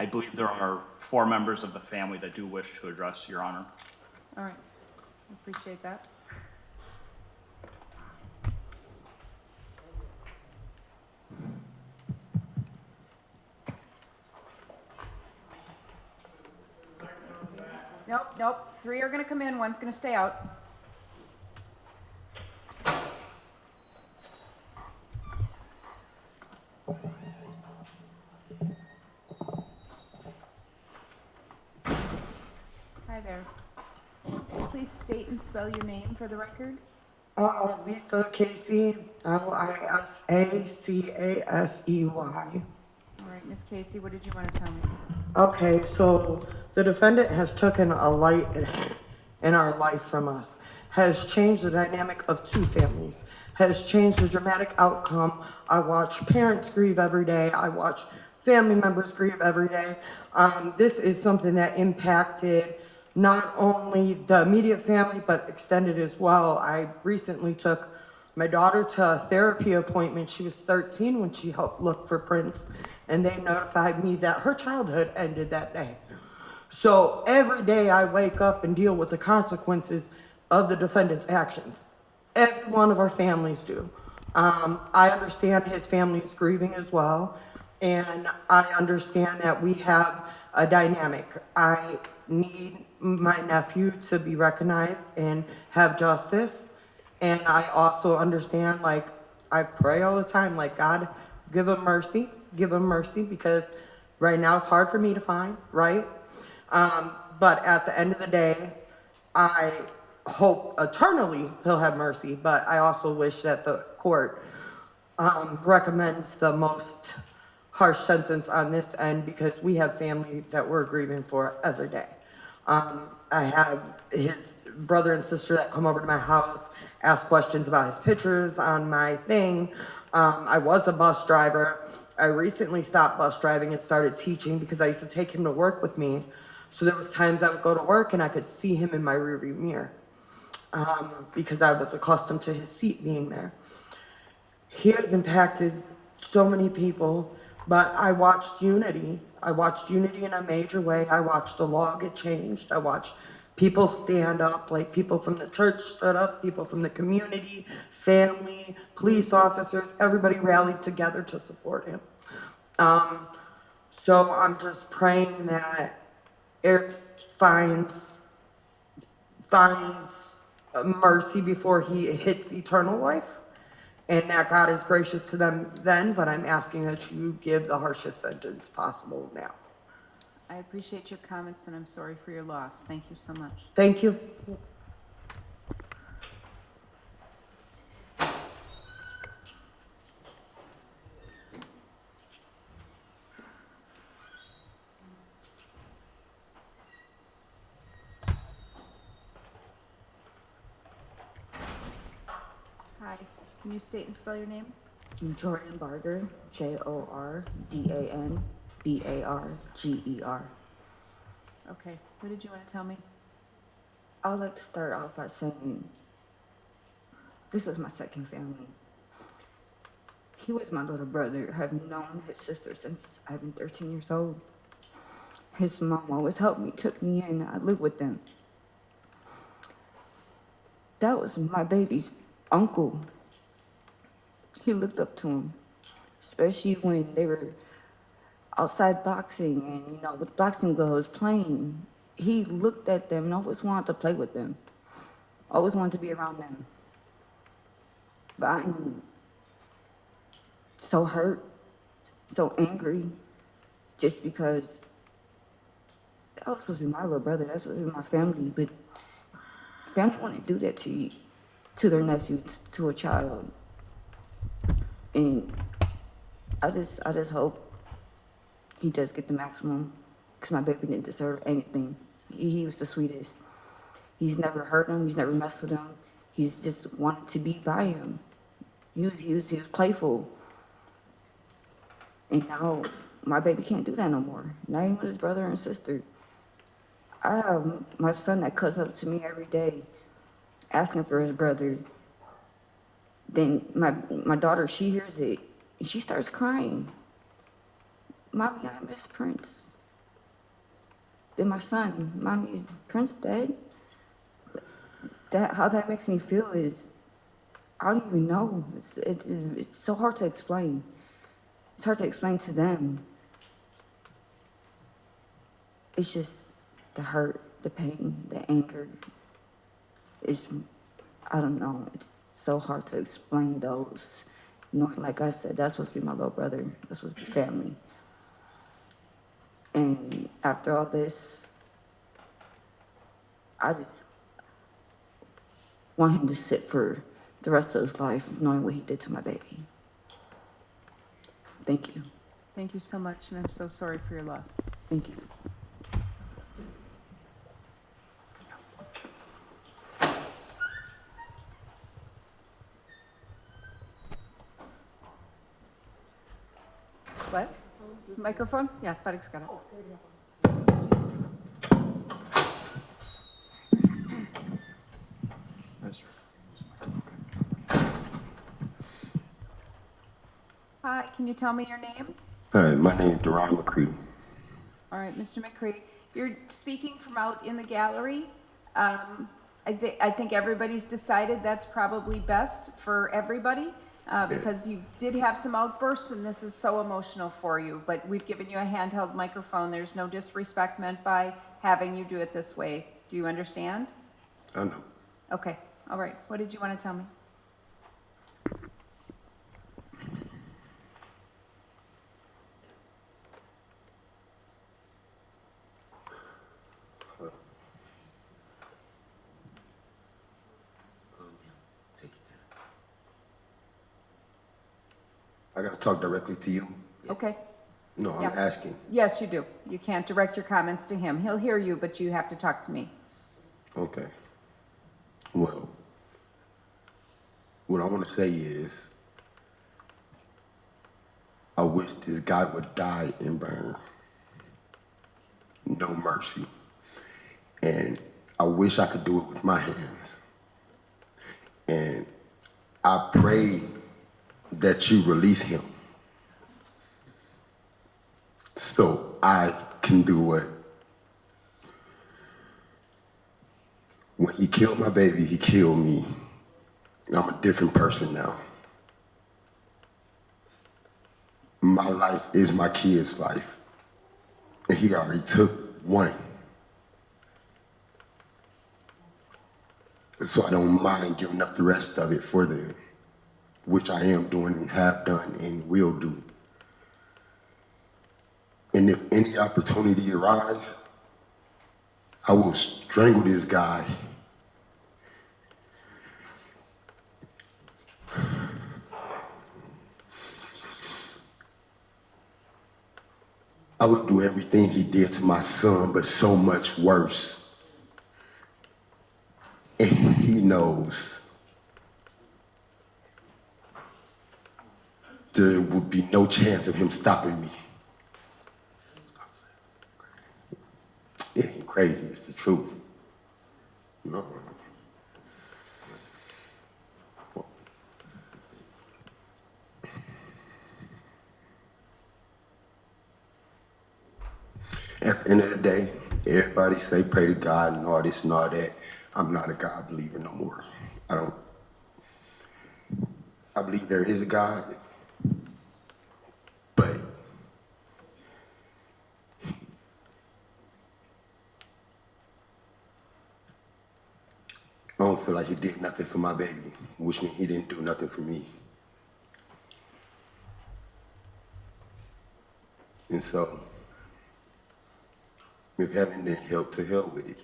I believe there are 4 members of the family that do wish to address Your Honor. All right, appreciate that. Nope, 3 are gonna come in, 1's gonna stay out. Hi there. Please state and spell your name for the record. Lisa Casey, Lisacasey. All right, Miss Casey, what did you want to tell me? Okay, so the defendant has taken a light in our life from us, has changed the dynamic of 2 families, has changed the dramatic outcome. I watch parents grieve every day. I watch family members grieve every day. This is something that impacted not only the immediate family, but extended as well. I recently took my daughter to a therapy appointment. She was 13 when she helped look for Prince, and they notified me that her childhood ended that day. So every day I wake up and deal with the consequences of the defendant's actions. Every one of our families do. I understand his family is grieving as well, and I understand that we have a dynamic. I need my nephew to be recognized and have justice. And I also understand, like, I pray all the time, like, God, give him mercy, because right now it's hard for me to find, right? But at the end of the day, I hope eternally he'll have mercy, but I also wish that the court recommends the most harsh sentence on this end, because we have family that we're grieving for every day. I have his brother and sister that come over to my house, ask questions about his pictures on my thing. I was a bus driver. I recently stopped bus driving and started teaching because I used to take him to work with me. So there was times I would go to work and I could see him in my rearview mirror because I was accustomed to his seat being there. He has impacted so many people, but I watched unity. I watched unity in a major way. I watched the law get changed. I watched people stand up, like people from the church stood up, people from the community, family, police officers, everybody rallied together to support him. So I'm just praying that Erik finds mercy before he hits eternal life, and that God is gracious to them then, but I'm asking that you give the harshest sentence possible now. I appreciate your comments and I'm sorry for your loss. Thank you so much. Thank you. Hi, can you state and spell your name? Jordan Barger, JordanBarger. Okay, what did you want to tell me? I would like to start off by saying this is my second family. He was my little brother. I've known his sister since I've been 13 years old. His mom always helped me, took me in. I lived with them. That was my baby's uncle. He looked up to him, especially when they were outside boxing and, with boxing gloves playing. He looked at them and always wanted to play with them. Always wanted to be around them. But I am so hurt, so angry, just because that was supposed to be my little brother. That's supposed to be my family. But family wouldn't do that to their nephew, to a child. And I just hope he does get the maximum, because my baby didn't deserve anything. He was the sweetest. He's never hurt him. He's never messed with him. He's just wanted to be by him. He was playful. And now my baby can't do that no more. Not even with his brother and sister. I have my son that comes up to me every day asking for his brother. Then my daughter, she hears it and she starts crying. Mommy, I miss Prince. Then my son, mommy, is Prince dead? How that makes me feel is, I don't even know. It's so hard to explain. It's hard to explain to them. It's just the hurt, the pain, the anger. I don't know. It's so hard to explain those. Like I said, that's supposed to be my little brother. That's supposed to be family. And after all this, I just want him to sit for the rest of his life knowing what he did to my baby. Thank you. Thank you so much, and I'm so sorry for your loss. Thank you. What? Microphone? Yeah, Frederick's got it. Hi, can you tell me your name? Hi, my name is Prince McCree. All right, Mr. McCree, you're speaking from out in the gallery. I think everybody's decided that's probably best for everybody because you did have some outbursts and this is so emotional for you, but we've given you a handheld microphone. There's no disrespect meant by having you do it this way. Do you understand? I know. Okay, all right. What did you want to tell me? I gotta talk directly to you. Okay. No, I'm Yeah. asking. Yes, you do. You can't direct your comments to him. He'll hear you, but you have to talk to me. Okay. Well, what I want to say is, I wish this guy would die and burn. No mercy. And I wish I could do it with my hands. And I pray that you release him so I can do it. When he killed my baby, he killed me. I'm a different person now. My life is my kid's life. And he already took one. So I don't mind giving up the rest of it for them, which I am doing and have done and will do. And if any opportunity arises, I will strangle this guy. I would do everything he did to my son, but so much worse. And he knows there would be no chance of him stopping me. It ain't crazy, it's the truth. No. At the end of the day, everybody say pray to God and all this and all that. I'm not a God believer no more. I believe there is a God, but I don't feel like he did nothing for my baby, which means he didn't do nothing for me. And so, if heaven didn't help, to hell with it.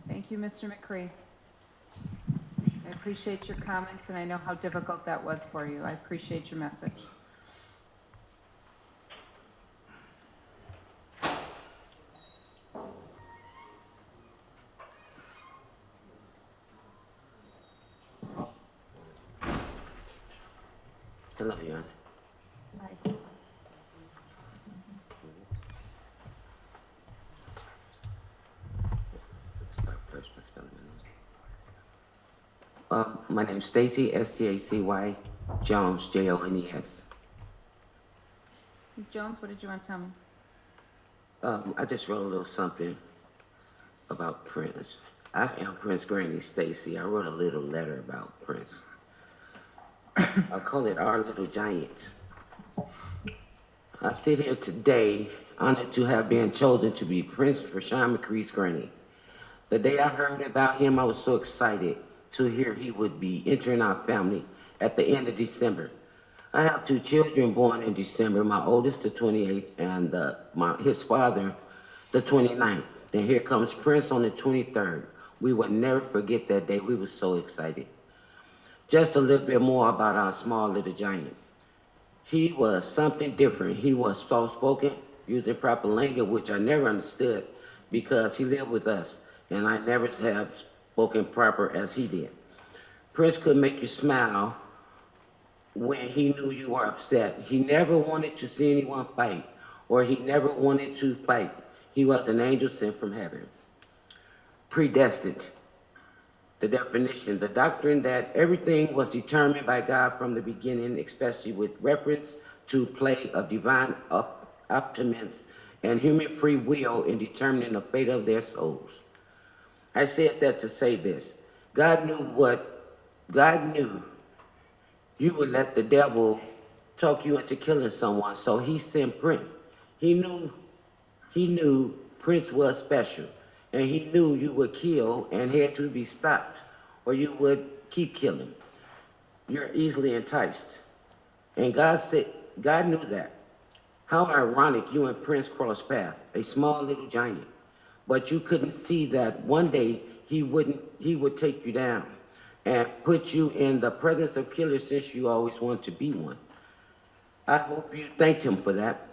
Thank you, Mr. McCree. I appreciate your comments, and I know how difficult that was for you. I appreciate your message. Hello, Your Honor. Bye. Start first by spelling my name. My name's Stacy, S-T-A-C-Y, Jones, J-O-N-E-S. Ms. Jones, what did you want to tell me? I just wrote a little something about Prince. I am Prince Granny Stacy. I wrote a little letter about Prince. I call it Our Little Giant. I sit here today honored to have been chosen to be Prince McCree's granny. The day I heard about him, I was so excited to hear he would be entering our family at the end of December. I have 2 children born in December, my oldest the 28th and his father the 29th. Then here comes Prince on the 23rd. We will never forget that day. We were so excited. Just a little bit more about our small little giant. He was something different. He was soft-spoken, using proper language, which I never understood because he lived with us, and I never have spoken proper as he did. Prince could make you smile when he knew you were upset. He never wanted to see anyone fight, or he never wanted to fight. He was an angel sent from heaven. Predestined. The definition, the doctrine that everything was determined by God from the beginning, especially with reference to play of divine optiments and human free will in determining the fate of their souls. I said that to say this. God knew you would let the devil talk you into killing someone, so he sent Prince. He knew Prince was special, and he knew you would kill and had to be stopped, or you would keep killing. You're easily enticed. And God knew that. How ironic you and Prince crossed paths, a small little giant. But you couldn't see that one day he would take you down and put you in the presence of killers since you always wanted to be one. I hope you thanked him for that.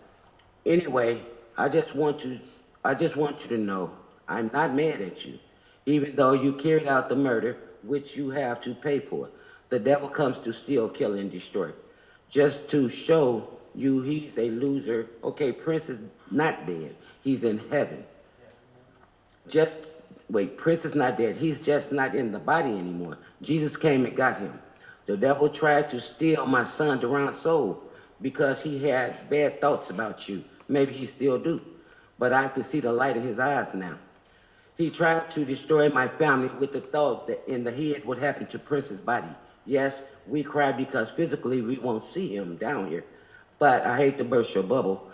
Anyway, I just want you to know I'm not mad at you, even though you carried out the murder, which you have to pay for. The devil comes to steal, kill, and destroy. Just to show you he's a loser. Okay, Prince is not dead. He's in heaven. Prince is not dead. He's just not in the body anymore. Jesus came and got him. The devil tried to steal my son, Duran's soul, because he had bad thoughts about you. Maybe he still do. But I can see the light in his eyes now. He tried to destroy my family with the thought that in the head what happened to Prince's body. Yes, we cry because physically we won't see him down here. But I hate to burst your bubble.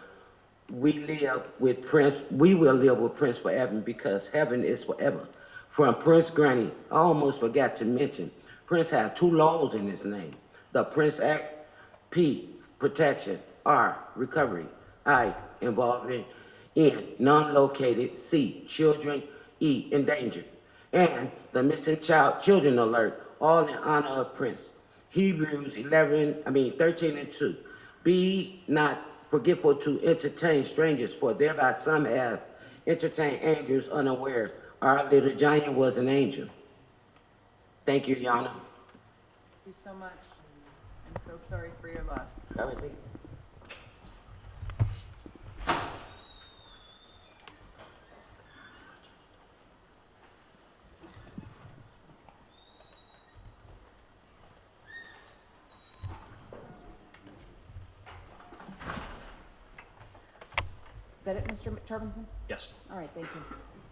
We will live with Prince forever because heaven is forever. From Prince Granny, I almost forgot to mention, Prince had 2 laws in his name. The Prince Act, P, protection, R, recovery, I, involvement, N, non-located, C, children, E, endangered, and the missing children alert, all in honor of Prince. Hebrews 13:2. Be not forgetful to entertain strangers, for thereby some has entertained angels unawares. Our little giant was an angel. Thank you, Your Honor. Thank you so much. I'm so sorry for your loss. Everything. Is that it, Mr. Turbinson? Yes. All right, thank you.